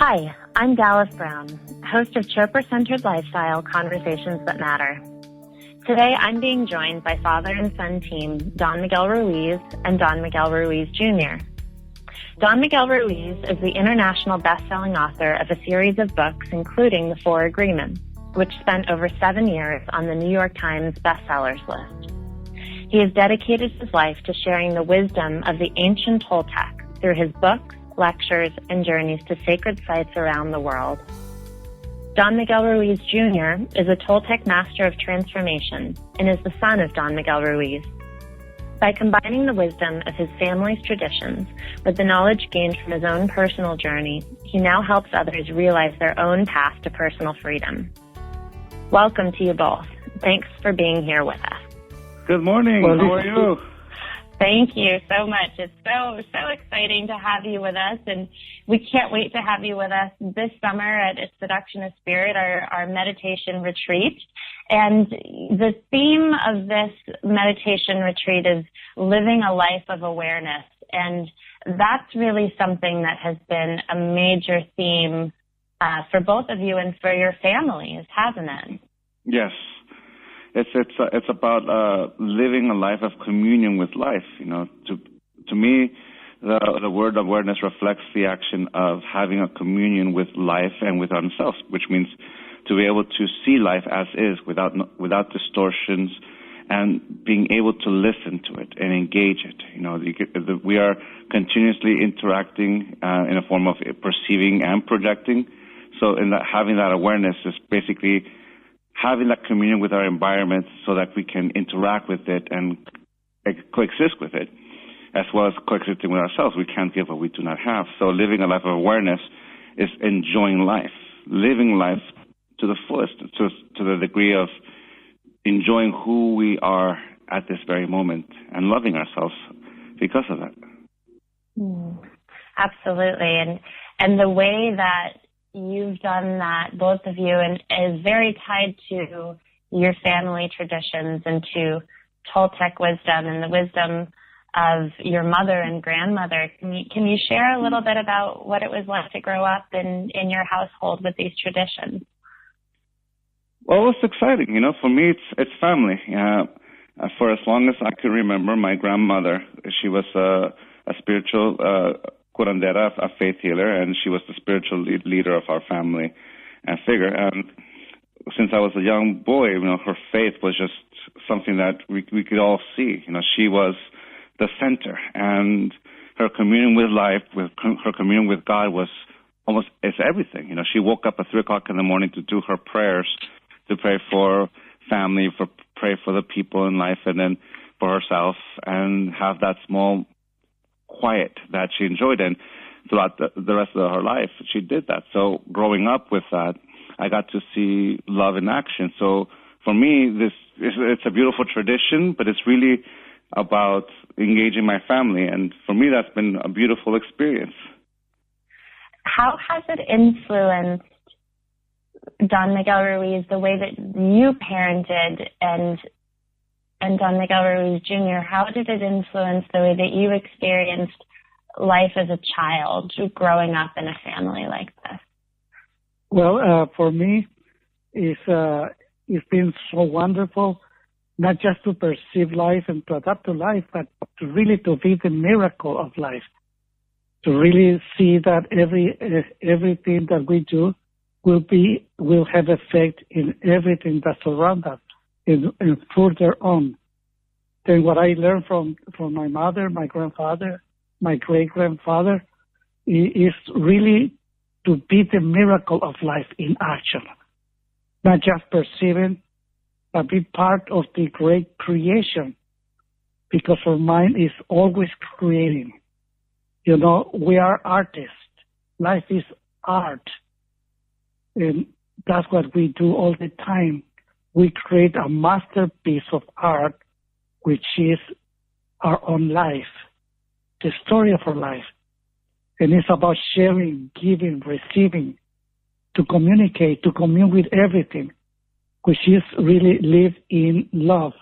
Hi, I'm Dallas Brown, host of Chopra-centered lifestyle Conversations That Matter. Today, I'm being joined by father and son team Don Miguel Ruiz and Don Miguel Ruiz Jr. Don Miguel Ruiz is the international best-selling author of a series of books, including The Four Agreements, which spent over 7 years on the New York Times bestsellers list. He has dedicated his life to sharing the wisdom of the ancient Toltec through his books, lectures, and journeys to sacred sites around the world. Don Miguel Ruiz Jr. is a Toltec master of transformation and is the son of Don Miguel Ruiz. By combining the wisdom of his family's traditions with the knowledge gained from his own personal journey, he now helps others realize their own path to personal freedom. Welcome to you both. Thanks for being here with us. Good morning. How are you? Thank you so much. It's so exciting to have you with us, and we can't wait to have you with us this summer at Seduction of Spirit, our meditation retreat. And the theme of this meditation retreat is living a life of awareness, and that's really something that has been a major theme for both of you and for your families, hasn't it? Yes. It's about living a life of communion with life. You know, to me, the word awareness reflects the action of having a communion with life and with ourselves, which means to be able to see life as is without distortions, and being able to listen to it and engage it. You know, we are continuously interacting in a form of perceiving and projecting. So having that awareness is basically having that communion with our environment so that we can interact with it and coexist with it, as well as coexisting with ourselves. We can't give what we do not have. So living a life of awareness is enjoying life, living life to the fullest, to the degree of enjoying who we are at this very moment and loving ourselves because of that. Absolutely. And the way that you've done that, both of you, and is very tied to your family traditions and to Toltec wisdom and the wisdom of your mother and grandmother. Can you share a little bit about what it was like to grow up in your household with these traditions? Well, it's exciting. You know, for me, it's family. For as long as I can remember, my grandmother, she was a spiritual curandera, a faith healer, and she was the spiritual leader of our family and figure. And since I was a young boy, you know, her faith was just something that we could all see. You know, she was the center, and her communion with life, her communion with God was it's everything. You know, she woke up at 3:00 in the morning to do her prayers, to pray for family, pray for the people in life, and then for herself, and have that small quiet that she enjoyed. And throughout the rest of her life, she did that. So growing up with that, I got to see love in action. So for me, it's a beautiful tradition, but it's really about engaging my family. And for me, that's been a beautiful experience. How has it influenced Don Miguel Ruiz, the way that you parented, and Don Miguel Ruiz Jr., how did it influence the way that you experienced life as a child, growing up in a family like this? Well, for me, it's been so wonderful, not just to perceive life and to adapt to life, but to really to be the miracle of life, to really see that everything that we do will have effect in everything that surrounds us. And further on. Then what I learned from my mother, my grandfather, my great-grandfather, is really to be the miracle of life in action. Not just perceiving, but be part of the great creation. Because our mind is always creating. You know, we are artists. Life is art. And that's what we do all the time. We create a masterpiece of art, which is our own life, the story of our life. And it's about sharing, giving, receiving, to communicate, to commune with everything, which is really live in love,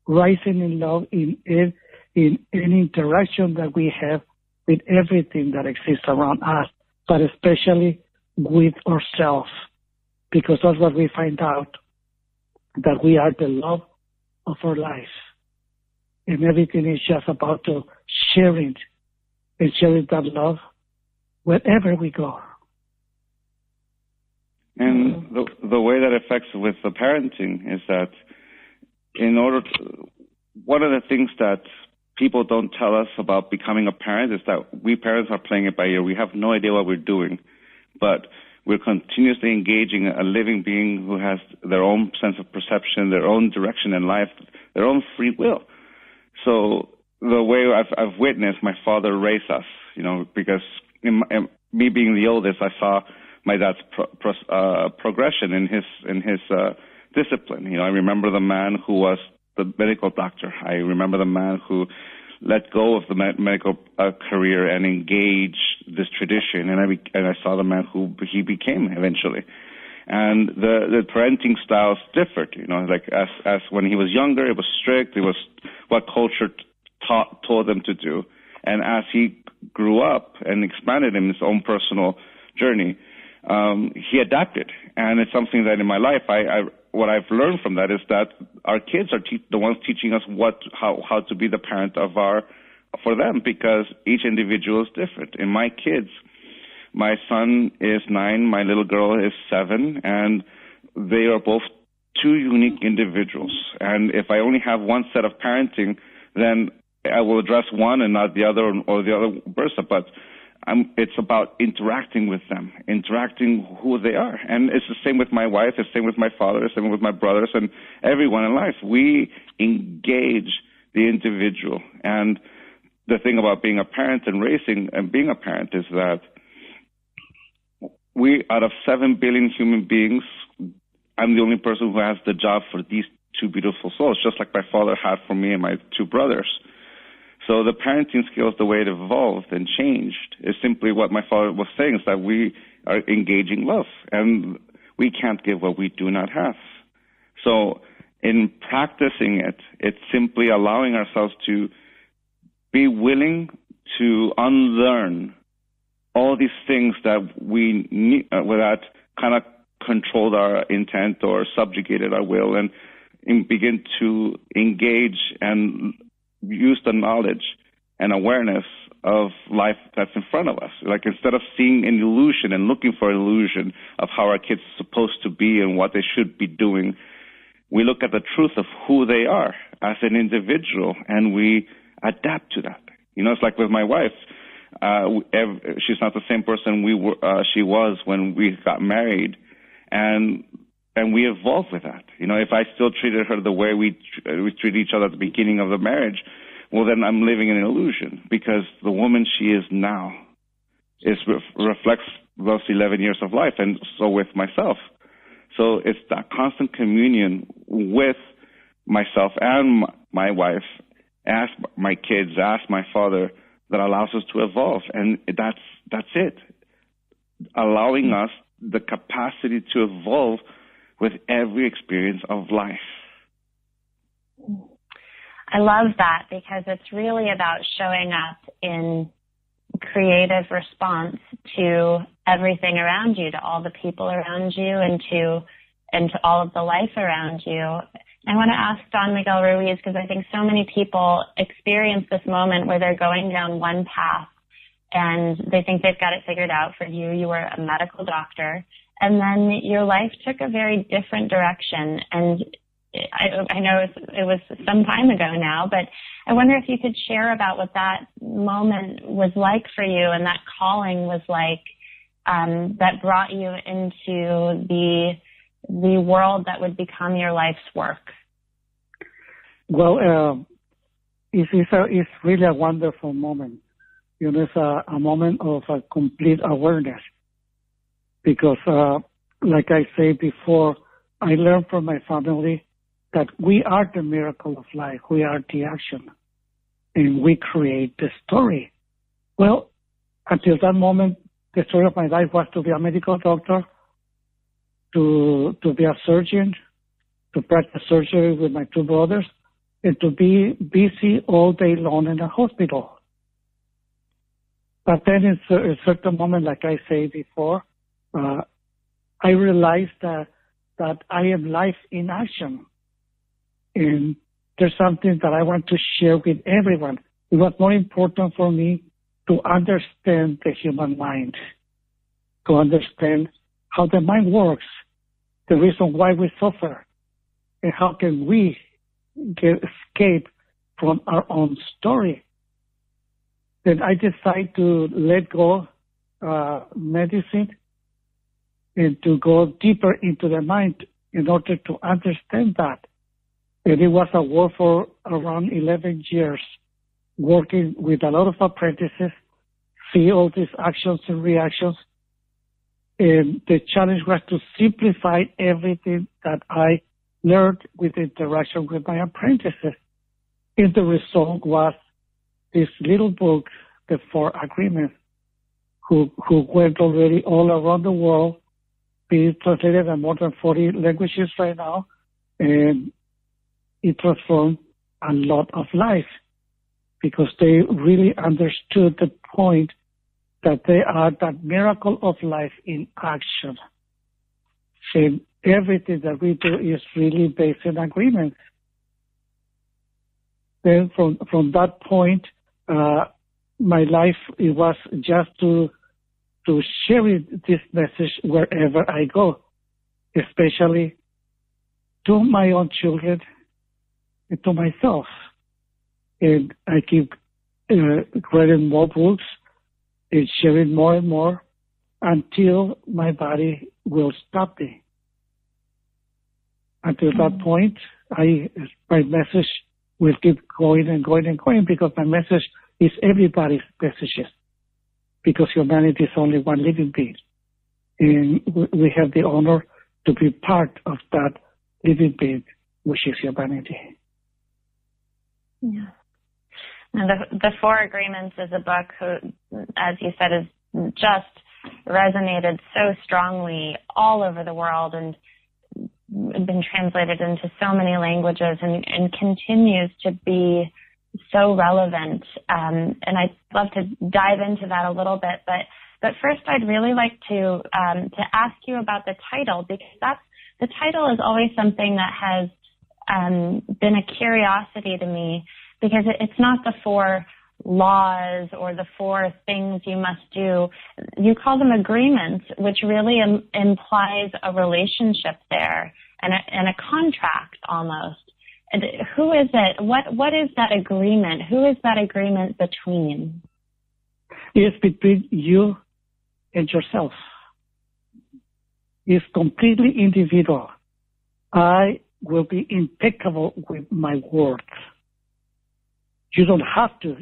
rising in love in any interaction that we have with everything that exists around us, but especially with ourselves, because that's what we find out, that we are the love of our life. And everything is just about to sharing that love wherever we go. And the way that affects with the parenting is that one of the things that people don't tell us about becoming a parent is that we parents are playing it by ear. We have no idea what we're doing, but we're continuously engaging a living being who has their own sense of perception, their own direction in life, their own free will. So the way I've witnessed my father raise us, because in me being the oldest, I saw my dad's progression in his discipline. I remember the man who was the medical doctor. I remember the man who let go of the medical career and engaged this tradition, and I saw the man who he became eventually. And the parenting styles differed, like as when he was younger, it was strict. It was what culture told them to do. And as he grew up and expanded in his own personal journey, he adapted. And it's something that in my life, what I've learned from that is that our kids are the ones teaching us how to be the parent for them, because each individual is different. In my kids, my son is 9, my little girl is 7, and they are both two unique individuals. And if I only have one set of parenting, then I will address one and not the other, or the other versa. But it's about interacting with them, interacting who they are. And it's the same with my wife, it's the same with my father, it's the same with my brothers and everyone in life. We engage the individual. And the thing about being a parent and raising and being a parent is that out of 7 billion human beings, I'm the only person who has the job for these two beautiful souls, just like my father had for me and my 2 brothers. So the parenting skills, the way it evolved and changed, is simply what my father was saying, is that we are engaging love, and we can't give what we do not have. So in practicing it, it's simply allowing ourselves to be willing to unlearn all these things that we need, that kind of controlled our intent or subjugated our will, and begin to engage and use the knowledge and awareness of life that's in front of us. Like, instead of seeing an illusion and looking for an illusion of how our kids are supposed to be and what they should be doing, we look at the truth of who they are as an individual, and we adapt to that. It's like with my wife. She's not the same person she was when we got married, and we evolved with that. If I still treated her the way we treated each other at the beginning of the marriage, well, then I'm living in an illusion, because the woman she is now reflects those 11 years of life, and so with myself. So it's that constant communion with myself and my wife, as my kids, as my father, that allows us to evolve. And that's it. Allowing us the capacity to evolve with every experience of life. I love that, because it's really about showing up in creative response to everything around you, to all the people around you, and to all of the life around you. I want to ask Don Miguel Ruiz, because I think so many people experience this moment where they're going down one path and they think they've got it figured out. For you, you were a medical doctor, and then your life took a very different direction. And I know it was some time ago now, but I wonder if you could share about what that moment was like for you, and that calling was like, that brought you into the world that would become your life's work. Well, it's really a wonderful moment. It's a moment of complete awareness, because, like I said before, I learned from my family that we are the miracle of life. We are the action, and we create the story. Well, until that moment, the story of my life was to be a medical doctor, to be a surgeon, to practice surgery with my 2 brothers, and to be busy all day long in a hospital. But then in a certain moment, like I said before, I realized that I am life in action. And there's something that I want to share with everyone. It was more important for me to understand the human mind, to understand how the mind works, the reason why we suffer, and how can we escape from our own story. Then I decided to let go medicine and to go deeper into the mind in order to understand that. And it was a work for around 11 years, working with a lot of apprentices, see all these actions and reactions. And the challenge was to simplify everything that I learned with interaction with my apprentices. And the result was this little book, The Four Agreements, who went already all around the world, being translated in more than 40 languages right now, and it transformed a lot of life because they really understood the point that they are that miracle of life in action. And everything that we do is really based on agreements. Then from that point, my life, it was just to share this message wherever I go, especially to my own children and to myself. And I keep writing more books and sharing more and more until my body will stop me. Until that point, my message will keep going and going and going because my message is everybody's messages. Because humanity is only one living being. And we have the honor to be part of that living being, which is humanity. Yeah. And the Four Agreements is a book who, as you said, has just resonated so strongly all over the world and been translated into so many languages and continues to be so relevant. And I'd love to dive into that a little bit, but first I'd really like to ask you about the title, because the title is always something that has been a curiosity to me, because it's not the four laws or the four things you must do. You call them agreements, which really implies a relationship there and a contract almost. And who is it? What is that agreement? Who is that agreement between? It's between you and yourself. It's completely individual. I will be impeccable with my words. You don't have to.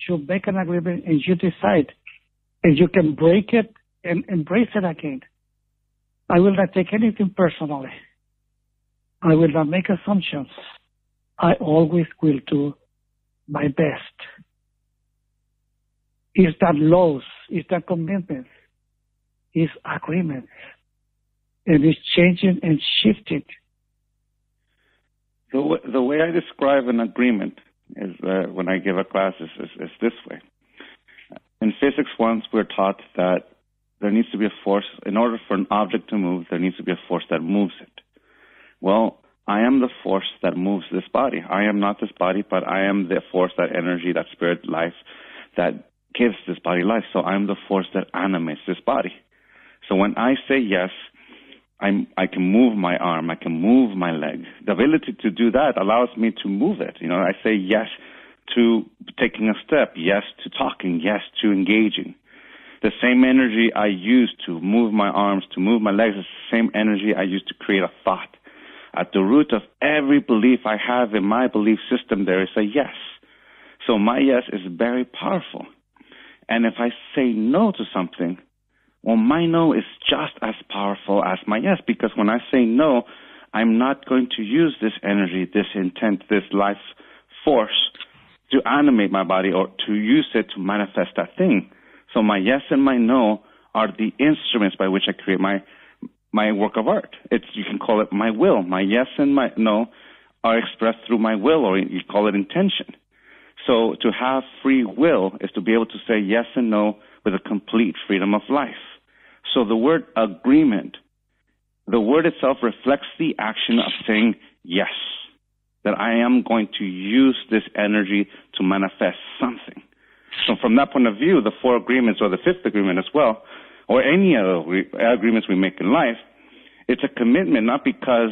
You make an agreement and you decide. And you can break it and embrace it again. I will not take anything personally. I will not make assumptions. I always will do my best. It's that laws, it's that commitments, it's agreements. And it's changing and shifting. The way I describe an agreement is when I give a class is this way. In physics once we're taught that there needs to be a force. In order for an object to move, there needs to be a force that moves it. Well, I am the force that moves this body. I am not this body, but I am the force, that energy, that spirit life that gives this body life. So I'm the force that animates this body. So when I say yes, I can move my arm, I can move my leg. The ability to do that allows me to move it. You know, I say yes to taking a step, yes to talking, yes to engaging. The same energy I use to move my arms, to move my legs, is the same energy I use to create a thought. At the root of every belief I have in my belief system, there is a yes. So my yes is very powerful. And if I say no to something, well, my no is just as powerful as my yes, because when I say no, I'm not going to use this energy, this intent, this life force to animate my body or to use it to manifest that thing. So my yes and my no are the instruments by which I create my work of art. You can call it my will. My yes and my no are expressed through my will, or you call it intention. So to have free will is to be able to say yes and no with a complete freedom of life. So the word agreement, the word itself reflects the action of saying yes, that I am going to use this energy to manifest something. So from that point of view, the 4 agreements or the 5th agreement as well, or any other agreements we make in life, it's a commitment not because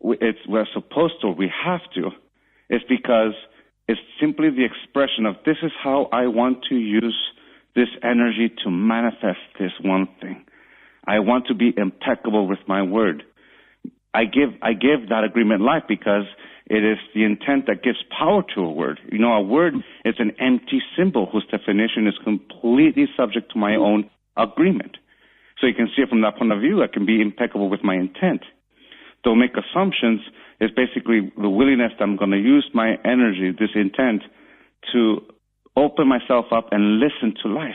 we're supposed to or we have to. It's because it's simply the expression of this is how I want to use this energy to manifest this one thing. I want to be impeccable with my word. I give that agreement life because it is the intent that gives power to a word. You know, a word is an empty symbol whose definition is completely subject to my own agreement. So you can see it from that point of view. I can be impeccable with my intent. Don't make assumptions is basically the willingness that I'm going to use my energy, this intent, to open myself up and listen to life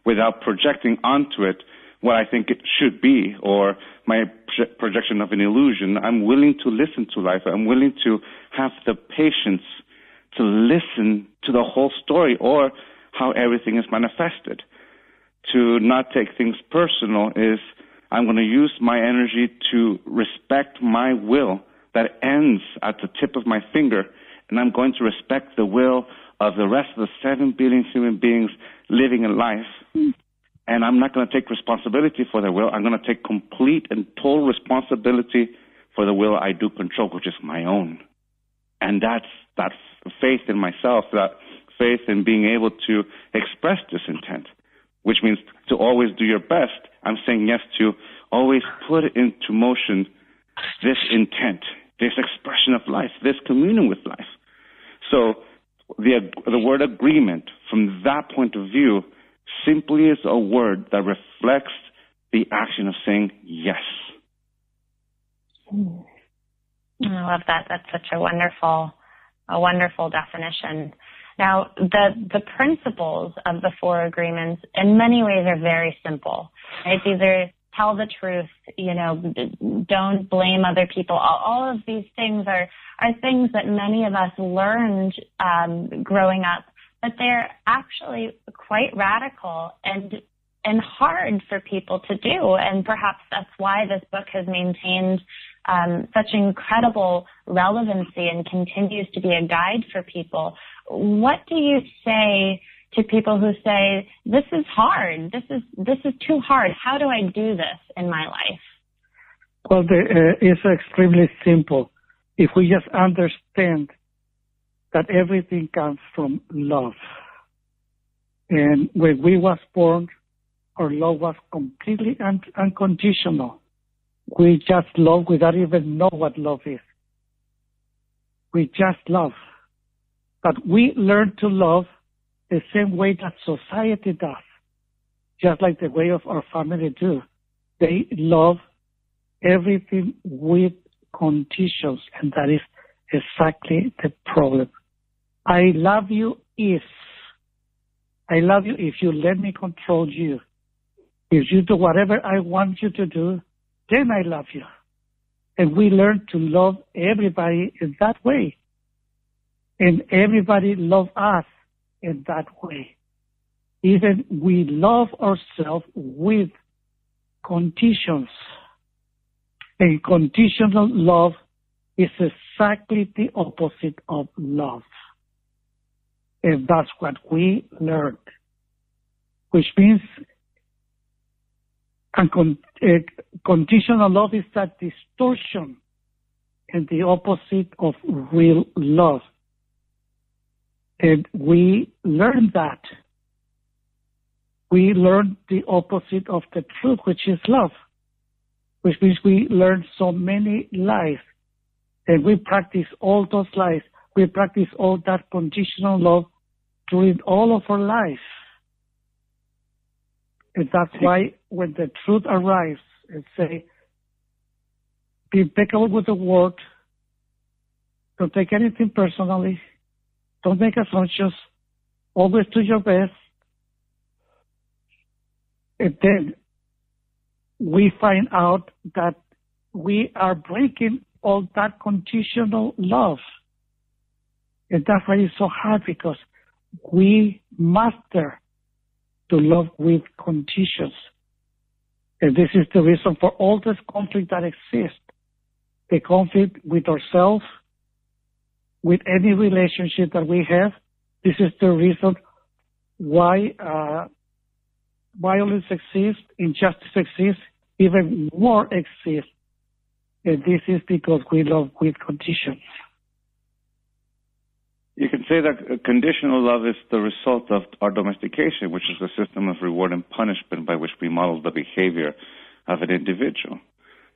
without projecting onto it what I think it should be or my projection of an illusion. I'm willing to listen to life. I'm willing to have the patience to listen to the whole story or how everything is manifested. To not take things personal is I'm going to use my energy to respect my will that ends at the tip of my finger, and I'm going to respect the will of the rest of the 7 billion human beings living in life. And I'm not going to take responsibility for their will. I'm going to take complete and total responsibility for the will I do control, which is my own. And that's that faith in myself, that faith in being able to express this intent, which means to always do your best. I'm saying yes to always put into motion this intent, this expression of life, this communion with life. So the word agreement, from that point of view, simply is a word that reflects the action of saying yes. I love that. That's such a wonderful definition. Now, the principles of the 4 agreements in many ways are very simple. Right? These are tell the truth, don't blame other people. All of these things are things that many of us learned growing up, but they're actually quite radical and hard for people to do. And perhaps that's why this book has maintained such incredible relevancy and continues to be a guide for people. What do you say to people who say, this is hard, this is too hard, how do I do this in my life? Well, it's extremely simple. If we just understand that everything comes from love. And when we was born, our love was completely unconditional. We just love without even know what love is. We just love. But we learn to love the same way that society does, just like the way of our family do. They love everything with conditions, and that is exactly the problem. I love you if you let me control you. If you do whatever I want you to do, then I love you. And we learn to love everybody in that way. And everybody love us in that way. Even we love ourselves with conditions. And conditional love is exactly the opposite of love. And that's what we learned. Which means conditional love is that distortion and the opposite of real love. And we learn that. We learn the opposite of the truth, which is love. Which means we learn so many lies. And we practice all those lies. We practice all that conditional love during all of our life. And that's why when the truth arrives and say, be impeccable with the word, don't take anything personally, don't make assumptions, always do your best. And then we find out that we are breaking all that conditional love. And that's why it's so hard, because we master to love with conditions. And this is the reason for all this conflict that exists. The conflict with ourselves, with any relationship that we have. This is the reason why violence exists, injustice exists, even war exists. And this is because we love with conditions. You can say that conditional love is the result of our domestication, which is a system of reward and punishment by which we model the behavior of an individual.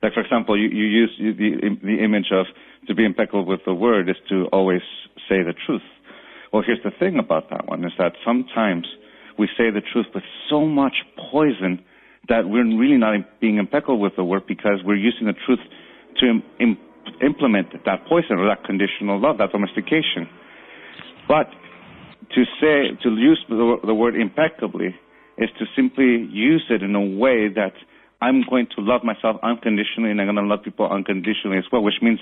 Like, for example, you use the image of to be impeccable with the word is to always say the truth. Well, here's the thing about that one, is that sometimes we say the truth with so much poison that we're really not being impeccable with the word because we're using the truth to implement that poison or that conditional love, that domestication. But to use the word impeccably is to simply use it in a way that I'm going to love myself unconditionally and I'm going to love people unconditionally as well, which means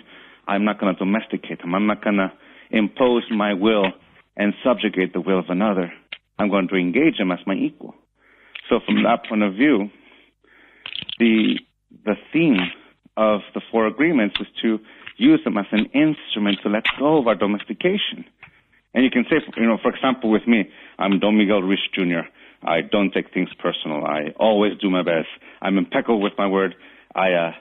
I'm not going to domesticate them. I'm not going to impose my will and subjugate the will of another. I'm going to engage them as my equal. So from that point of view, the theme of the four agreements is to use them as an instrument to let go of our domestication. And you can say, for example, with me, I'm Don Miguel Ruiz Jr. I don't take things personal. I always do my best. I'm impeccable with my word. Oh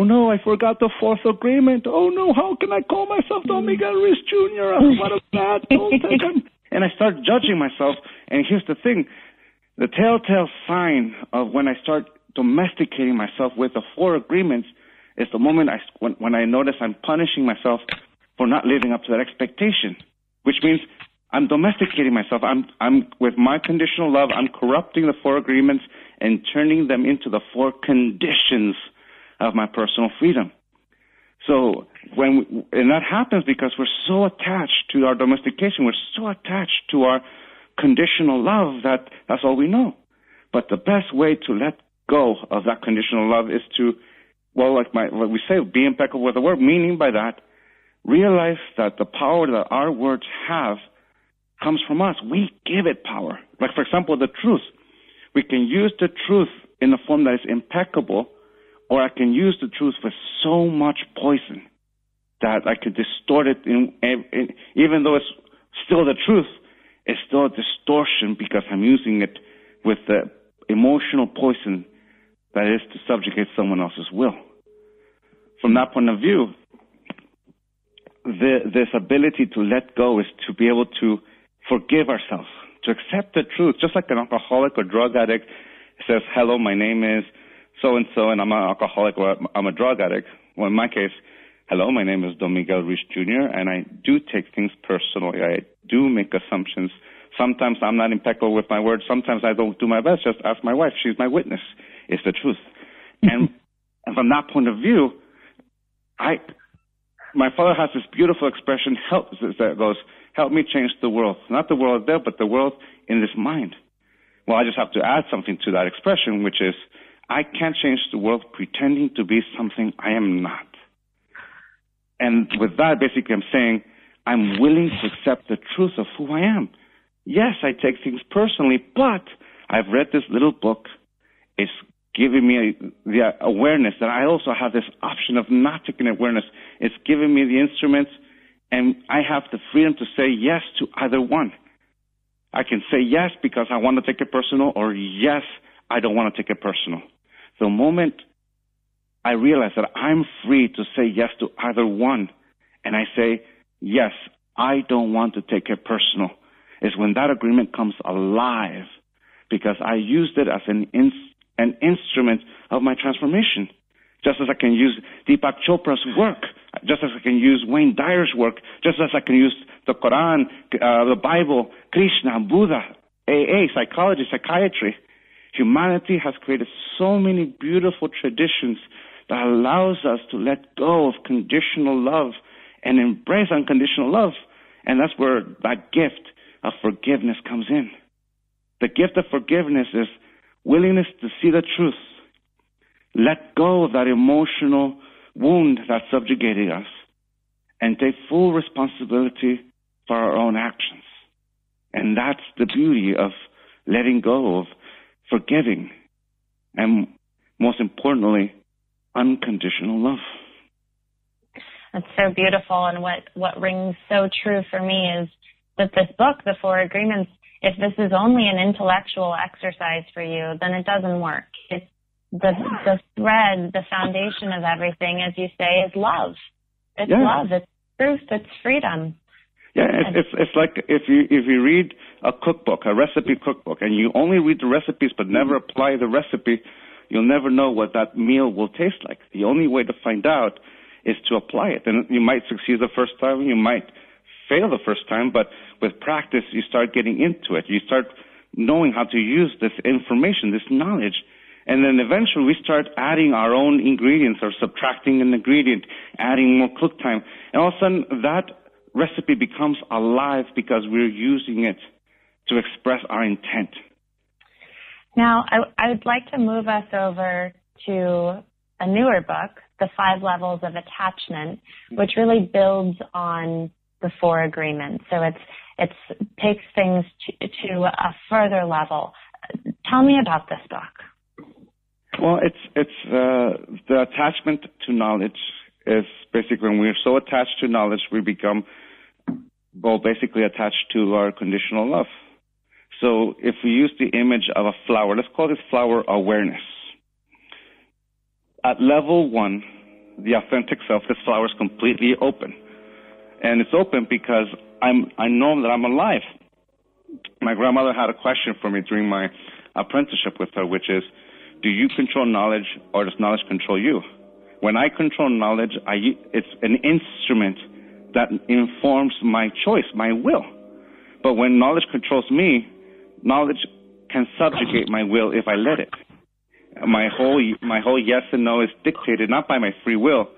no, I forgot the fourth agreement. Oh no, how can I call myself Don Miguel Ruiz Jr.? What is that? Don't take him. And I start judging myself. And here's the thing. The telltale sign of when I start domesticating myself with the four agreements is the moment when I notice I'm punishing myself for not living up to that expectation, which means I'm domesticating myself. I'm with my conditional love, I'm corrupting the four agreements and turning them into the four conditions of my personal freedom. So and that happens because we're so attached to our domestication, we're so attached to our conditional love that's all we know. But the best way to let go of that conditional love is to, like we say, be impeccable with the word, meaning by that, realize that the power that our words have comes from us. We give it power. Like, for example, the truth. We can use the truth in a form that is impeccable, or I can use the truth with so much poison that I could distort it. Even though it's still the truth, it's still a distortion because I'm using it with the emotional poison that is to subjugate someone else's will. From that point of view, this ability to let go is to be able to forgive ourselves, to accept the truth. Just like an alcoholic or drug addict says, hello, my name is so-and-so, and I'm an alcoholic or I'm a drug addict. Well, in my case, hello, my name is Don Miguel Ruiz Jr., and I do take things personally. I do make assumptions. Sometimes I'm not impeccable with my words. Sometimes I don't do my best. Just ask my wife. She's my witness. It's the truth. And from that point of view, my father has this beautiful expression that goes, help me change the world. Not the world there, but the world in this mind. Well, I just have to add something to that expression, which is, I can't change the world pretending to be something I am not. And with that, basically, I'm saying, I'm willing to accept the truth of who I am. Yes, I take things personally, but I've read this little book. It's giving me the awareness that I also have this option of not taking awareness. It's giving me the instruments, and I have the freedom to say yes to either one. I can say yes because I want to take it personal, or yes, I don't want to take it personal. The moment I realize that I'm free to say yes to either one, and I say, yes, I don't want to take it personal, is when that agreement comes alive, because I used it as an instrument of my transformation. Just as I can use Deepak Chopra's work, just as I can use Wayne Dyer's work, just as I can use the Quran, the Bible, Krishna, Buddha, AA, psychology, psychiatry. Humanity has created so many beautiful traditions that allows us to let go of conditional love and embrace unconditional love. And that's where that gift of forgiveness comes in. The gift of forgiveness is willingness to see the truth, let go of that emotional wound that subjugated us, and take full responsibility for our own actions. And that's the beauty of letting go, of forgiving. and most importantly, unconditional love. That's so beautiful. And what rings so true for me is that this book, The Four Agreements, if this is only an intellectual exercise for you, then it doesn't work. It's the thread, the foundation of everything, as you say, is love. It's love. It's truth. It's freedom. Yeah, it's like if you read a cookbook, a recipe cookbook, and you only read the recipes but never apply the recipe, you'll never know what that meal will taste like. The only way to find out is to apply it. And you might succeed the first time, you might fail the first time, but with practice, you start getting into it. You start knowing how to use this information, this knowledge, and then eventually we start adding our own ingredients or subtracting an ingredient, adding more cook time. And all of a sudden, that recipe becomes alive because we're using it to express our intent. Now, I would like to move us over to a newer book, The 5 Levels of Attachment, which really builds on the 4 agreements. So it takes things to a further level. Tell me about this book. Well, it's the attachment to knowledge is basically when we're so attached to knowledge, we become basically attached to our conditional love. So if we use the image of a flower, let's call this flower awareness. At level 1, the authentic self, this flower is completely open. And it's open because I know that I'm alive. My grandmother had a question for me during my apprenticeship with her, which is, do you control knowledge or does knowledge control you? When I control knowledge, it's an instrument that informs my choice, my will. But when knowledge controls me, knowledge can subjugate my will if I let it. My whole yes and no is dictated not by my free will,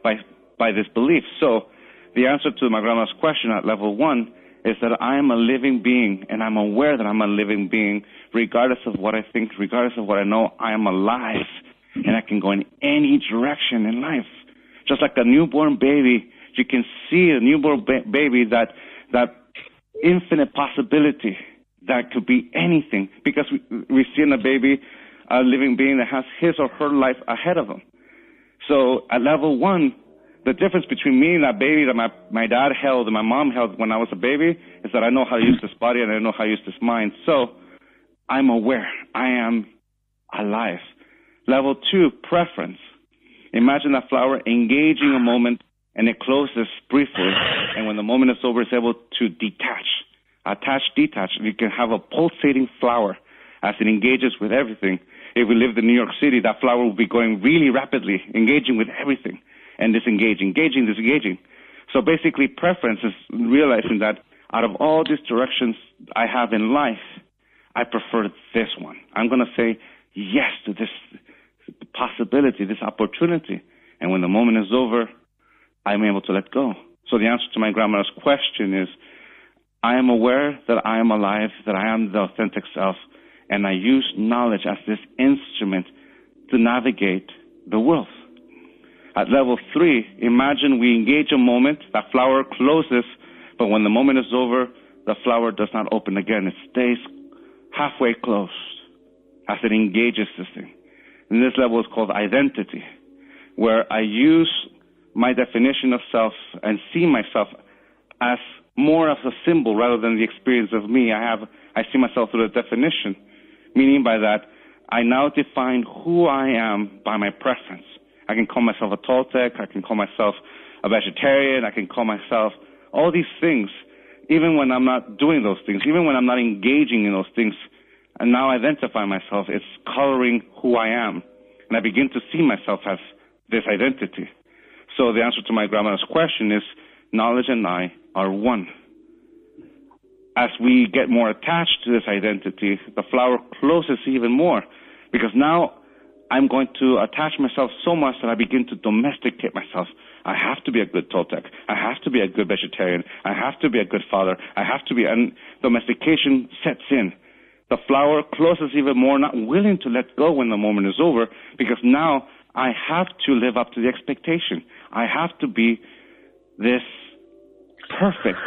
by this belief. So the answer to my grandma's question at level 1 is that I am a living being, and I'm aware that I'm a living being, regardless of what I think, regardless of what I know. I am alive, and I can go in any direction in life. Just like a newborn baby, you can see a newborn baby, that infinite possibility that could be anything, because we see in a baby a living being that has his or her life ahead of him. So at level 1, the difference between me and that baby that my dad held and my mom held when I was a baby is that I know how to use this body and I know how to use this mind. So I'm aware. I am alive. Level 2, preference. Imagine that flower engaging a moment and it closes briefly, and when the moment is over, it's able to detach. Attach, detach. You can have a pulsating flower as it engages with everything. If we lived in New York City, that flower would be going really rapidly, engaging with everything, and disengaging, engaging, disengaging. So basically, preference is realizing that out of all these directions I have in life, I prefer this one. I'm going to say yes to this possibility, this opportunity. And when the moment is over, I'm able to let go. So the answer to my grandmother's question is, I am aware that I am alive, that I am the authentic self, and I use knowledge as this instrument to navigate the world. At level 3, imagine we engage a moment, that flower closes, but when the moment is over, the flower does not open again. It stays halfway closed as it engages this thing. And this level is called identity, where I use my definition of self and see myself as more of a symbol rather than the experience of me. I see myself through a definition, meaning by that, I now define who I am by my preference. I can call myself a Toltec, I can call myself a vegetarian, I can call myself all these things, even when I'm not doing those things, even when I'm not engaging in those things. And now I identify myself, it's coloring who I am. And I begin to see myself as this identity. So the answer to my grandmother's question is, knowledge and I are one. As we get more attached to this identity, the flower closes even more, because now I'm going to attach myself so much that I begin to domesticate myself. I have to be a good Toltec. I have to be a good vegetarian. I have to be a good father. I have to be, and domestication sets in. The flower closes even more, not willing to let go when the moment is over, because now I have to live up to the expectation. I have to be this perfect,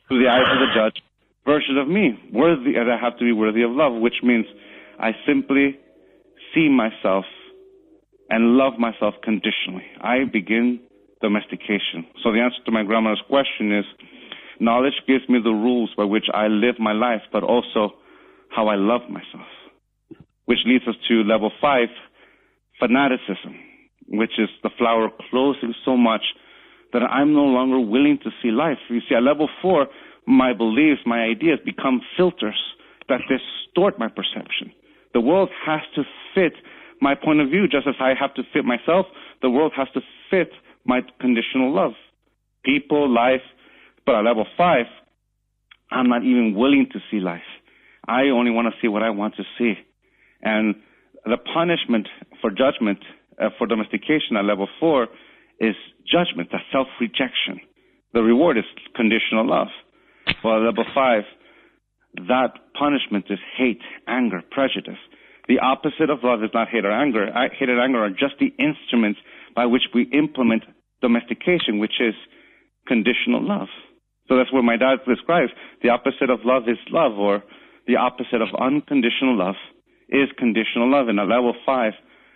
through the eyes of the judge, version of me, worthy, and I have to be worthy of love, which means I simply see myself and love myself conditionally. I begin domestication. So the answer to my grandmother's question is, knowledge gives me the rules by which I live my life, but also how I love myself. Which leads us to level 5, fanaticism, which is the flower closing so much that I'm no longer willing to see life. You see, at level 4, my beliefs, my ideas become filters that distort my perception. The world has to fit my point of view, just as I have to fit myself. The world has to fit my conditional love. People, life. But at level 5, I'm not even willing to see life. I only want to see what I want to see. And the punishment for judgment, for domestication at level 4 is judgment, that's self-rejection. The reward is conditional love. Well, at level 5, that punishment is hate, anger, prejudice. The opposite of love is not hate or anger. Hate and anger are just the instruments by which we implement domestication, which is conditional love. So that's what my dad describes. The opposite of love is love, or the opposite of unconditional love is conditional love. And at level 5,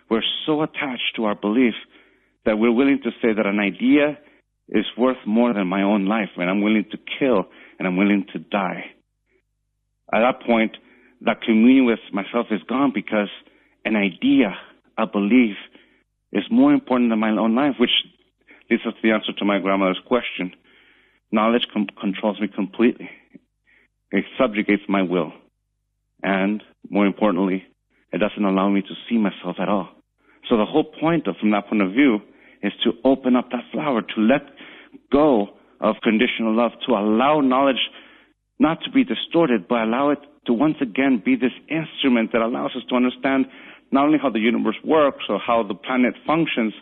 we're so attached to our beliefs that we're willing to say that an idea is worth more than my own life, and I'm willing to kill, and I'm willing to die. At that point, that communion with myself is gone, because an idea, a belief, is more important than my own life, which leads us to the answer to my grandmother's question. Knowledge controls me completely. It subjugates my will. And, more importantly, it doesn't allow me to see myself at all. So the whole point from that point of view is to open up that flower, to let go of conditional love, to allow knowledge not to be distorted, but allow it to once again be this instrument that allows us to understand not only how the universe works or how the planet functions,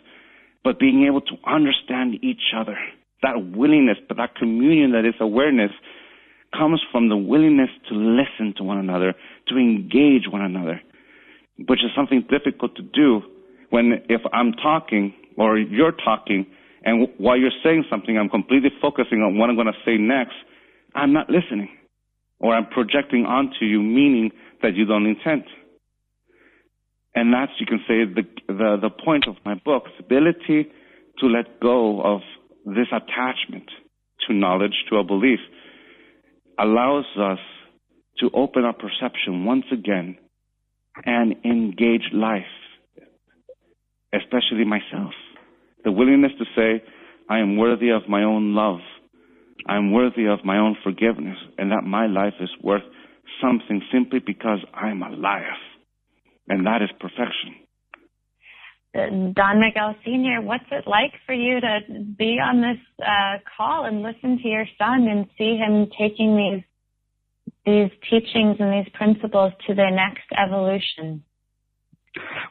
but being able to understand each other. That willingness, but that communion that is awareness, comes from the willingness to listen to one another, to engage one another, which is something difficult to do if I'm talking or you're talking, and while you're saying something, I'm completely focusing on what I'm going to say next. I'm not listening, or I'm projecting onto you meaning that you don't intend. And that's, you can say, the point of my book, the ability to let go of this attachment to knowledge, to a belief, allows us to open our perception once again and engage life, especially myself. The willingness to say, I am worthy of my own love. I'm worthy of my own forgiveness, and that my life is worth something simply because I'm alive. And that is perfection. Don Miguel Sr., what's it like for you to be on this call and listen to your son and see him taking these teachings and these principles to their next evolution?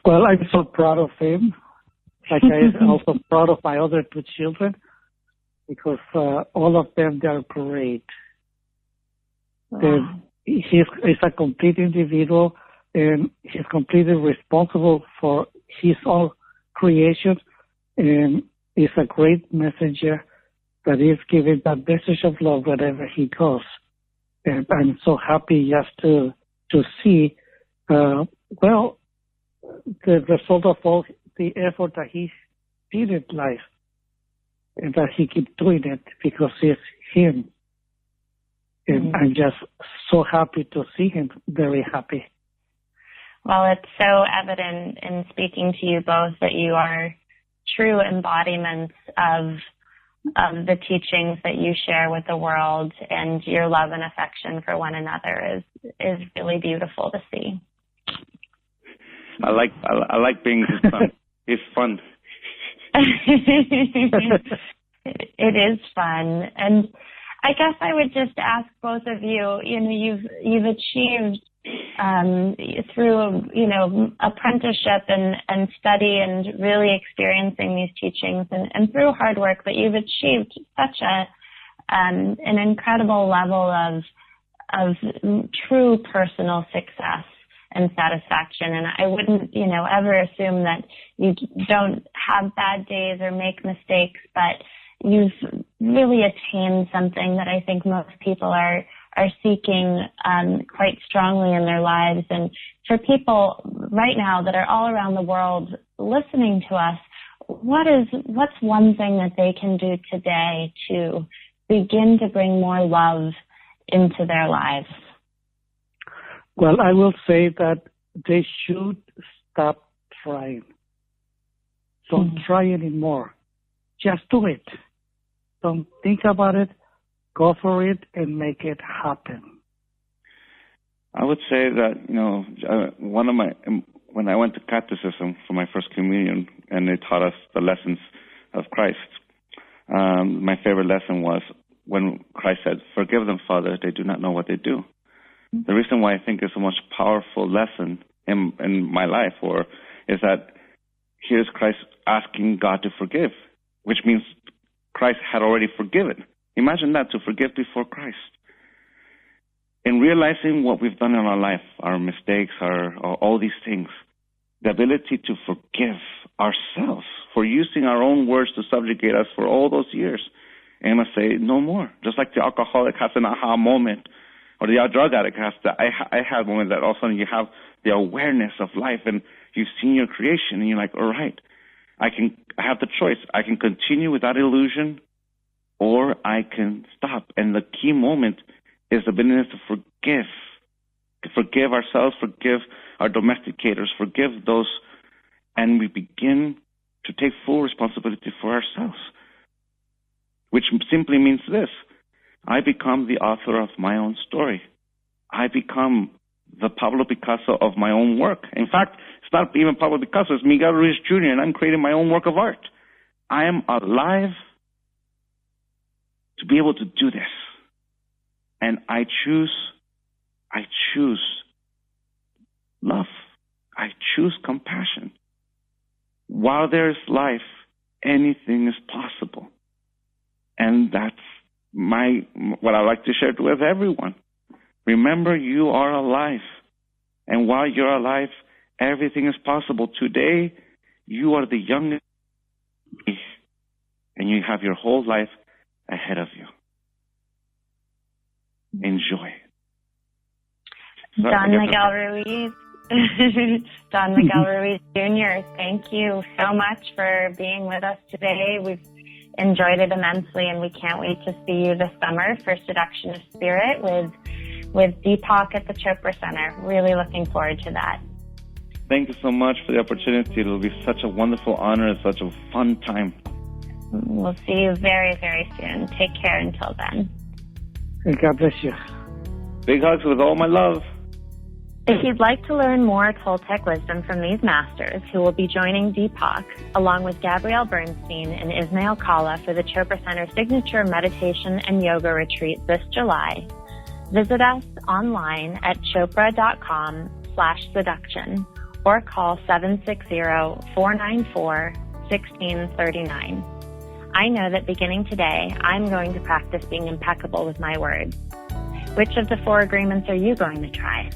Well, I'm so proud of him. Like I'm also proud of my other 2 children, because all of them, they're great. Wow. He's a complete individual, and he's completely responsible for his own creation, and is a great messenger that is giving that message of love wherever he goes. And I'm so happy just to see, the result of all the effort that he did in life, and that he keep doing it because it's him. And I'm just so happy to see him, very happy. Well, it's so evident in speaking to you both that you are true embodiments of the teachings that you share with the world, and your love and affection for one another is really beautiful to see. I like being his son. It's fun. It is fun. And I guess I would just ask both of you, you've achieved through, apprenticeship and study and really experiencing these teachings and through hard work, but you've achieved such an incredible level of true personal success and satisfaction. And I wouldn't, ever assume that you don't have bad days or make mistakes, but you've really attained something that I think most people are are seeking quite strongly in their lives. And for people right now that are all around the world listening to us, what's one thing that they can do today to begin to bring more love into their lives? Well, I will say that they should stop trying. Don't try anymore. Just do it. Don't think about it. Go for it and make it happen. I would say that, when I went to catechism for my first communion and they taught us the lessons of Christ, my favorite lesson was when Christ said, "Forgive them, Father, they do not know what they do." The reason why I think it's a much powerful lesson in my life is that here's Christ asking God to forgive, which means Christ had already forgiven. Imagine that, to forgive before Christ. In realizing what we've done in our life, our mistakes, all these things, the ability to forgive ourselves for using our own words to subjugate us for all those years, and I say no more. Just like the alcoholic has an aha moment, or the drug addict has I had a moment that all of a sudden you have the awareness of life and you've seen your creation and you're like, all right, I have the choice. I can continue with that illusion or I can stop. And the key moment is the ability to forgive ourselves, forgive our domesticators, forgive those, and we begin to take full responsibility for ourselves, which simply means this: I become the author of my own story. I become the Pablo Picasso of my own work. In fact, it's not even Pablo Picasso, it's Miguel Ruiz Jr., and I'm creating my own work of art. I am alive to be able to do this. And I choose love. I choose compassion. While there is life, anything is possible. And that's what I like to share with everyone. Remember, you are alive. And while you're alive, everything is possible. Today, you are the youngest, and you have your whole life ahead of you. Enjoy. Don Miguel Ruiz. Don Miguel Ruiz Jr., thank you so much for being with us today. We've enjoyed it immensely, and we can't wait to see you this summer for Seduction of Spirit with Deepak at the Chopra Center. Really looking forward to that. Thank you so much for the opportunity. It'll be such a wonderful honor and such a fun time. We'll see you very, very soon. Take care until then. And God bless you. Big hugs with all my love. If you'd like to learn more Toltec wisdom from these masters, who will be joining Deepak, along with Gabrielle Bernstein and Ismail Kala for the Chopra Center Signature Meditation and Yoga Retreat this July, visit us online at chopra.com/seduction or call 760-494-1639. I know that beginning today, I'm going to practice being impeccable with my words. Which of the 4 agreements are you going to try?